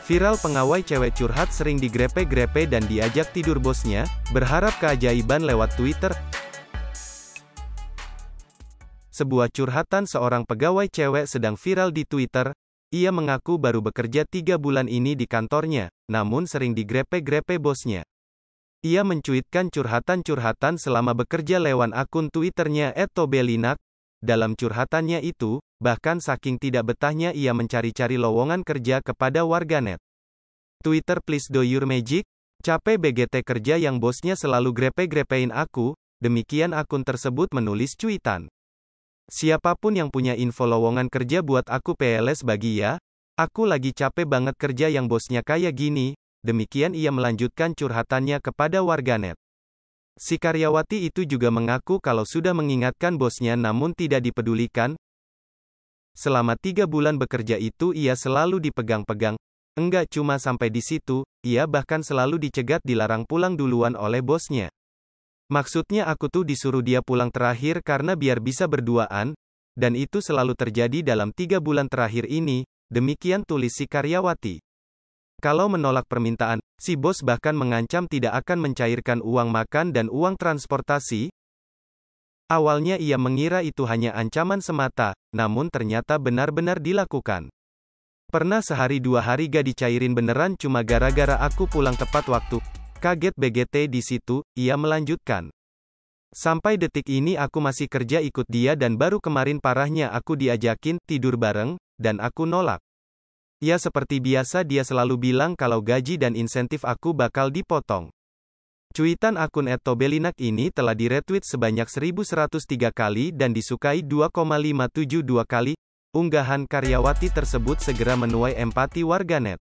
Viral pegawai cewek curhat sering digrepe-grepe dan diajak tidur bosnya, berharap keajaiban lewat Twitter. Sebuah curhatan seorang pegawai cewek sedang viral di Twitter. Ia mengaku baru bekerja 3 bulan ini di kantornya, namun sering digrepe-grepe bosnya. Ia mencuitkan curhatan-curhatan selama bekerja lewat akun Twitternya @tobelinak. Dalam curhatannya itu, bahkan saking tidak betahnya ia mencari-cari lowongan kerja kepada warganet. Twitter please do your magic? Capek BGT kerja yang bosnya selalu grepe-grepein aku, demikian akun tersebut menulis cuitan. Siapapun yang punya info lowongan kerja buat aku PLS bagi ya, aku lagi capek banget kerja yang bosnya kayak gini, demikian ia melanjutkan curhatannya kepada warganet. Si karyawati itu juga mengaku kalau sudah mengingatkan bosnya namun tidak dipedulikan. Selama 3 bulan bekerja itu ia selalu dipegang-pegang. Enggak cuma sampai di situ, ia bahkan selalu dicegat dilarang pulang duluan oleh bosnya. Maksudnya aku tuh disuruh dia pulang terakhir karena biar bisa berduaan, dan itu selalu terjadi dalam 3 bulan terakhir ini, demikian tulis si karyawati. Kalau menolak permintaan, si bos bahkan mengancam tidak akan mencairkan uang makan dan uang transportasi. Awalnya ia mengira itu hanya ancaman semata, namun ternyata benar-benar dilakukan. Pernah sehari 2 hari gak dicairin beneran cuma gara-gara aku pulang tepat waktu. Kaget BGT di situ, ia melanjutkan. Sampai detik ini aku masih kerja ikut dia dan baru kemarin parahnya aku diajakin tidur bareng, dan aku nolak. Ya seperti biasa dia selalu bilang kalau gaji dan insentif aku bakal dipotong. Cuitan akun @tobelinak ini telah di-retweet sebanyak 1103 kali dan disukai 2,572 kali. Unggahan karyawati tersebut segera menuai empati warganet.